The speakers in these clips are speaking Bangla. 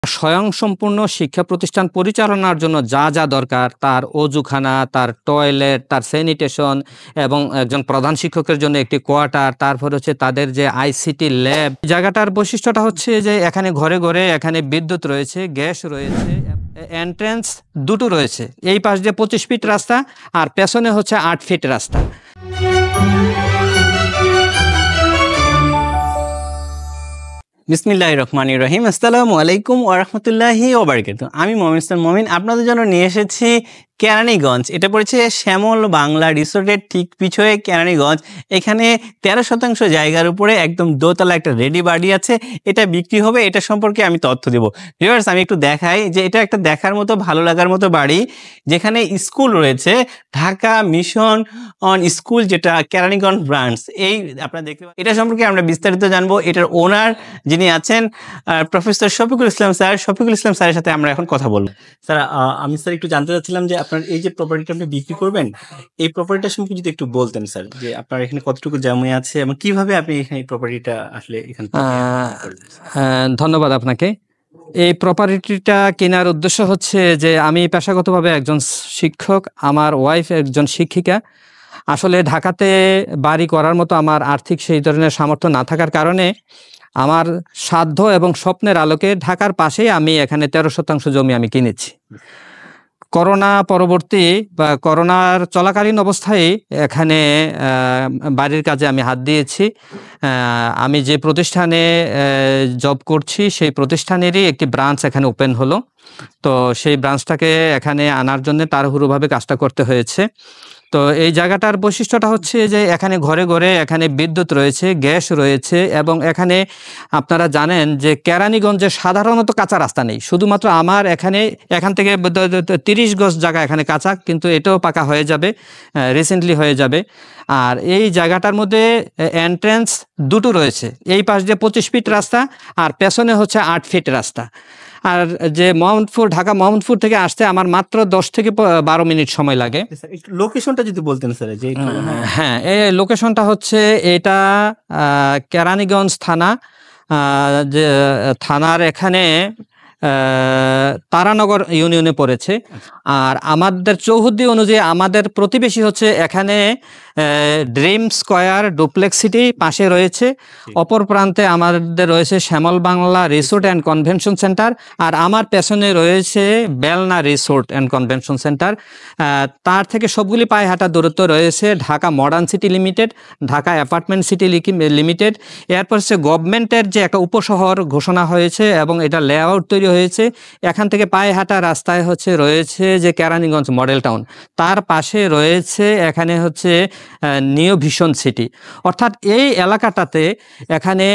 স্বয়ংসম্পূর্ণ শিক্ষা প্রতিষ্ঠান পরিচালনার জন্য যা যা দরকার, তার অজুখানা, তার টয়লেট, তার স্যানিটেশন এবং একজন প্রধান শিক্ষকের জন্য একটি কোয়ার্টার, তারপর হচ্ছে তাদের যে আইসিটি ল্যাব। জায়গাটার বৈশিষ্ট্যটা হচ্ছে যে এখানে ঘরে ঘরে এখানে বিদ্যুৎ রয়েছে, গ্যাস রয়েছে, এন্ট্রেন্স দুটো রয়েছে। এই পাশ দিয়ে 25 ফিট রাস্তা আর পেছনে হচ্ছে 8 ফিট রাস্তা। বিসমিল্লাহির রহমানির রহিম। আসসালামু আলাইকুম ওয়া রাহমাতুল্লাহি ওয়া বারাকাতুহু। আমি মোহাম্মদ ইসলাম মোমিন আপনাদের জন্য নিয়ে এসেছি কেরানীগঞ্জ। এটা পড়েছে শ্যামল বাংলা রিসোর্টের ঠিক পিছনে কেরানীগঞ্জ। এখানে 13% জায়গার উপরে একদম দোতলা একটা রেডি বাড়ি আছে, এটা বিক্রি হবে। এটা সম্পর্কে আমি তথ্য দেবো। ভিউয়ার্স, আমি একটু দেখাই যে এটা একটা দেখার মতো ভালো লাগার মতো বাড়ি, যেখানে স্কুল রয়েছে, ঢাকা মিশন অন স্কুল, যেটা কেরানীগঞ্জ ব্রাঞ্চ। এই আপনারা দেখতে পাচ্ছেন, এটা সম্পর্কে আমরা বিস্তারিত জানবো। এটার ওনার যিনি আছেন প্রফেসর শফিকুল ইসলাম স্যার। শফিকুল ইসলাম স্যারের সাথে আমরা এখন কথা বলবো। স্যার, আমি স্যার একটু জানতে চাচ্ছিলাম যে আপনার এই যে প্রপার্টিটা আপনি বিক্রি করবেন, এই প্রপার্টিটা সম্পর্কে যদি একটু বলতেন স্যার, যে আপনার এখানে কতটুকু জমি আছে এবং কিভাবে আপনি এখানে এই প্রপার্টিটা আসলে এখান থেকে ধন্যবাদ আপনাকে। এই প্রপার্টিটা কেনার উদ্দেশ্য হচ্ছে যে আমি পেশাগতভাবে একজন শিক্ষক, আমার ওয়াইফ একজন শিক্ষিকা। আসলে ঢাকাতে বাড়ি করার মতো আমার আর্থিক সেই ধরনের সামর্থ্য না থাকার কারণে আমার সাধ্য এবং স্বপ্নের আলোকে ঢাকার পাশেই আমি এখানে 13% জমি আমি কিনেছি। করোনা পরবর্তী বা করোনার চলাকালীন অবস্থায় এখানে বাড়ির কাজে আমি হাত দিয়েছি। আমি যে প্রতিষ্ঠানে জব করছি সেই প্রতিষ্ঠানেরই একটি ব্রাঞ্চ এখানে ওপেন হলো। তো সেই ব্রাঞ্চটাকে এখানে আনার জন্য তাড়াহুড়োভাবে কাজটা করতে হয়েছে। তো এই জায়গাটার বৈশিষ্ট্যটা হচ্ছে যে এখানে ঘরে ঘরে এখানে বিদ্যুৎ রয়েছে, গ্যাস রয়েছে এবং এখানে আপনারা জানেন যে কেরানীগঞ্জে সাধারণত কাঁচা রাস্তা নেই। শুধুমাত্র আমার এখান থেকে 30 গজ জায়গা এখানে কাঁচা, কিন্তু এটাও পাকা হয়ে যাবে, রিসেন্টলি হয়ে যাবে। আর এই জায়গাটার মধ্যে এন্ট্রেন্স দুটো রয়েছে। এই পাশ দিয়ে 25 ফিট রাস্তা আর পেছনে হচ্ছে 8 ফিট রাস্তা। আর যে ঢাকা মোহাম্মদপুর থেকে আসতে আমার মাত্র 10 থেকে 12 মিনিট সময় লাগে। লোকেশনটা যদি বলতেন স্যার। যে হ্যাঁ, এই লোকেশনটা হচ্ছে এটা কেরানীগঞ্জ থানা, যে থানার এখানে তারানগর ইউনিয়নে পড়েছে। আর আমাদের চৌহদ্দি অনুযায়ী আমাদের প্রতিবেশী হচ্ছে এখানে ড্রিম স্কয়ার ডুপ্লেক্স সিটি পাশে রয়েছে। অপর প্রান্তে আমাদের রয়েছে Shyamol Bangla resort and convention centre, আর আমার পেছনে রয়েছে Belna resort and convention centre. তার থেকে সবগুলি পায়ে হাঁটা দূরত্ব রয়েছে Dhaka modern city limited, Dhaka apartment city limited. এরপর হচ্ছে গভর্নমেন্টের যে একটা উপশহর ঘোষণা হয়েছে এবং এটা লেআউট তৈরি হয়েছে। এখান থেকে পায়ে হাঁটা রাস্তায় রয়েছে যে কেরানীগঞ্জ মডেল টাউন, তার পাশে রয়েছে এখানে হচ্ছে নিউ ভিশন সিটি। অর্থাৎ এই এলাকাটাতে এখানে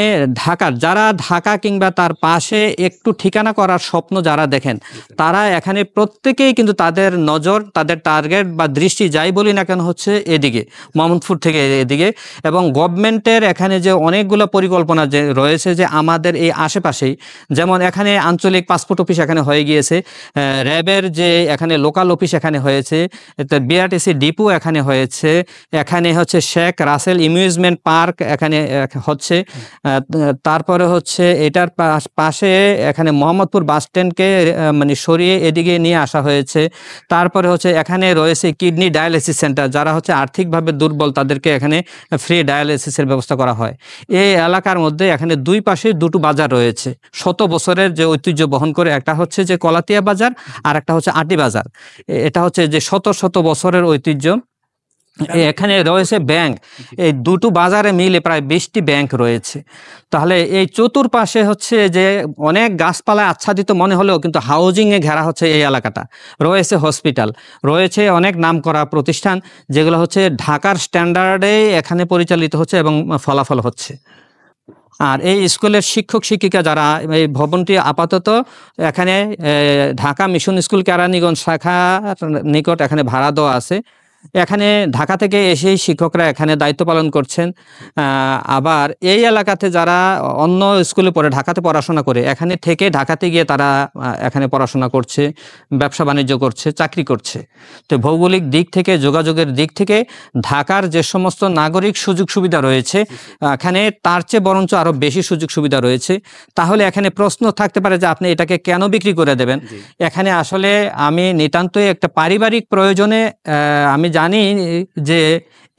যারা ঢাকা কিংবা তার পাশে একটু ঠিকানা করার স্বপ্ন যারা দেখেন, তারা এখানে প্রত্যেকেই কিন্তু তাদের নজর, তাদের টার্গেট বা দৃষ্টি যাই বলি না কেন হচ্ছে এদিকে, মোহাম্মদপুর থেকে এদিকে। এবং গভর্নমেন্টের এখানে যে অনেকগুলো পরিকল্পনা যে রয়েছে, যে আমাদের এই আশেপাশেই, যেমন এখানে আঞ্চলিক পাসপোর্ট অফিস এখানে হয়ে গিয়েছে, র্যাবের যে এখানে লোকাল অফিস এখানে হয়েছে, বিআরটিসি ডিপো এখানে হয়েছে, এখানে হচ্ছে শেখ রাসেল অ্যামিউজমেন্ট পার্ক এখানে হচ্ছে। তারপরে হচ্ছে এটার পাশে এখানে মোহাম্মদপুর বাস স্ট্যান্ডকে মানে সরিয়ে এদিকে নিয়ে আসা হয়েছে। তারপরে হচ্ছে এখানে রয়েছে কিডনি ডায়ালিসিস সেন্টার, যারা হচ্ছে আর্থিকভাবে দুর্বল তাদেরকে এখানে ফ্রি ডায়ালিসিসের ব্যবস্থা করা হয়। এই এলাকার মধ্যে এখানে দুই পাশে দুটো বাজার রয়েছে, 100 বছরের যে ঐতিহ্য বহন করে। একটা হচ্ছে যে কলাতিয়া বাজার আর একটা হচ্ছে আটি বাজার। এটা হচ্ছে যে শত বছরের ঐতিহ্য। এখানে রয়েছে ব্যাংক, এই দুটো বাজারে মিলে প্রায় 20টি ব্যাংক রয়েছে। তাহলে এই চতুর্পাশে হচ্ছে যে অনেক গাছপালায় আচ্ছাদিত মনে হলেও কিন্তু হাউজিংয়ে ঘেরা হচ্ছে এই এলাকাটা। রয়েছে হসপিটাল, রয়েছে অনেক নামকরা প্রতিষ্ঠান, যেগুলো হচ্ছে ঢাকার স্ট্যান্ডার্ডে এখানে পরিচালিত হচ্ছে এবং ফলাফল হচ্ছে। আর এই স্কুলের শিক্ষক শিক্ষিকা যারা, এই ভবনটি আপাতত এখানে ঢাকা মিশন স্কুল কেরানীগঞ্জ শাখার নিকট এখানে ভাড়া দেওয়া আছে। এখানে ঢাকা থেকে এসেই শিক্ষকরা এখানে দায়িত্ব পালন করছেন। আবার এই এলাকাতে যারা অন্য স্কুলে পড়ে ঢাকাতে পড়াশোনা করে এখানে থেকে ঢাকাতে গিয়ে তারা এখানে পড়াশোনা করছে, ব্যবসা বাণিজ্য করছে, চাকরি করছে। তো ভৌগোলিক দিক থেকে, যোগাযোগের দিক থেকে ঢাকার যে সমস্ত নাগরিক সুযোগ সুবিধা রয়েছে এখানে তার চেয়ে বরঞ্চ আরো বেশি সুযোগ সুবিধা রয়েছে। তাহলে এখানে প্রশ্ন থাকতে পারে যে আপনি এটাকে কেন বিক্রি করে দেবেন? এখানে আসলে আমি নিতান্তই একটা পারিবারিক প্রয়োজনে, আমি জানি যে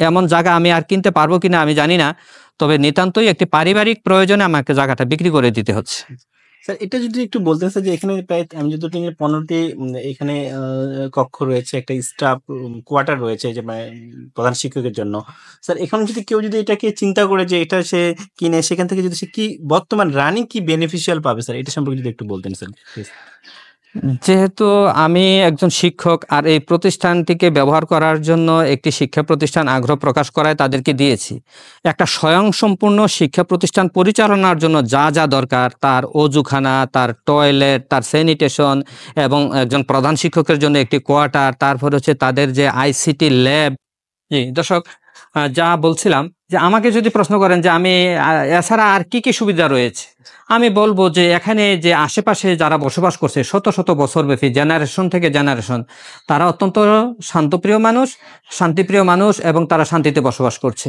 এমন জায়গা আমি আর কিনতে পারবো কিনা আমি জানি না, তবে নিতান্তই একটি পারিবারিক প্রয়োজনে আমাকে জায়গাটা বিক্রি করে দিতে হচ্ছে। স্যার এটা যদি একটু বলতেন স্যার, যে এখানে প্রায় আমি যতটুকু জানি 15টি এখানে কক্ষ রয়েছে, একটা স্টাফ কোয়ার্টার রয়েছে যে প্রধান শিক্ষকের জন্য। স্যার এখানে যদি কেউ যদি এটাকে চিন্তা করে যে এটা সে কিনে সেখান থেকে যদি সে কি বর্তমান রানিং কি বেনিফিশিয়াল পাবে স্যার, এটা সম্পর্কে যদি একটু বলতেন স্যার প্লিজ। যেহেতু আমি একজন শিক্ষক আর এই প্রতিষ্ঠানটিকে ব্যবহার করার জন্য একটি শিক্ষা প্রতিষ্ঠান আগ্রহ প্রকাশ করায় তাদেরকে দিয়েছি। একটা স্বয়ংসম্পূর্ণ শিক্ষা প্রতিষ্ঠান পরিচালনার জন্য যা যা দরকার, তার অজুখানা, তার টয়লেট, তার স্যানিটেশন এবং একজন প্রধান শিক্ষকের জন্য একটি কোয়ার্টার, তারপর হচ্ছে তাদের যে আইসিটি ল্যাব। জি দর্শক, যা বলছিলাম যে আমাকে যদি প্রশ্ন করেন যে আমি এছাড়া আর কি কি সুবিধা রয়েছে, আমি বলবো যে এখানে যে আশেপাশে যারা বসবাস করছে শত শত বছর ব্যাপী, জেনারেশন থেকে জেনারেশন, তারা অত্যন্ত শান্তপ্রিয় মানুষ, শান্তিপ্রিয় মানুষ এবং তারা শান্তিতে বসবাস করছে।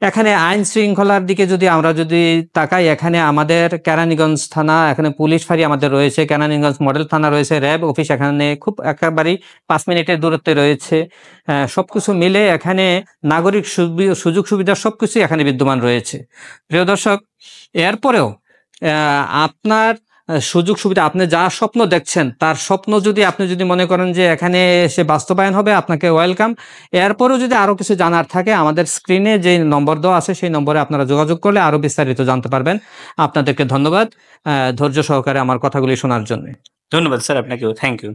এখানে আইন শৃঙ্খলার দিকে যদি আমরা যদি তাকাই, এখানে আমাদের কেরানীগঞ্জ থানা, এখানে পুলিশ ফাঁড়ি আমাদের রয়েছে, কেরানীগঞ্জ মডেল থানা রয়েছে, র্যাব অফিস এখানে খুব একেবারেই 5 মিনিটের দূরত্বে রয়েছে। সবকিছু মিলে এখানে নাগরিক সুযোগ সুবিধা সবকিছু এখানে বিদ্যমান রয়েছে। প্রিয় দর্শক, এরপরেও আপনার সুযোগ সুবিধা, আপনি যা স্বপ্ন দেখছেন তার স্বপ্ন যদি আপনি যদি মনে করেন যে এখানে এসে বাস্তবায়ন হবে, আপনাকে ওয়েলকাম। এরপরেও যদি আরো কিছু জানার থাকে, আমাদের স্ক্রিনে যে নম্বর দেওয়া আছে সেই নম্বরে আপনারা যোগাযোগ করলে আরো বিস্তারিত জানতে পারবেন। আপনাদেরকে ধন্যবাদ ধৈর্য সহকারে আমার কথাগুলি শোনার জন্য। ধন্যবাদ স্যার আপনাকেও, থ্যাংক ইউ।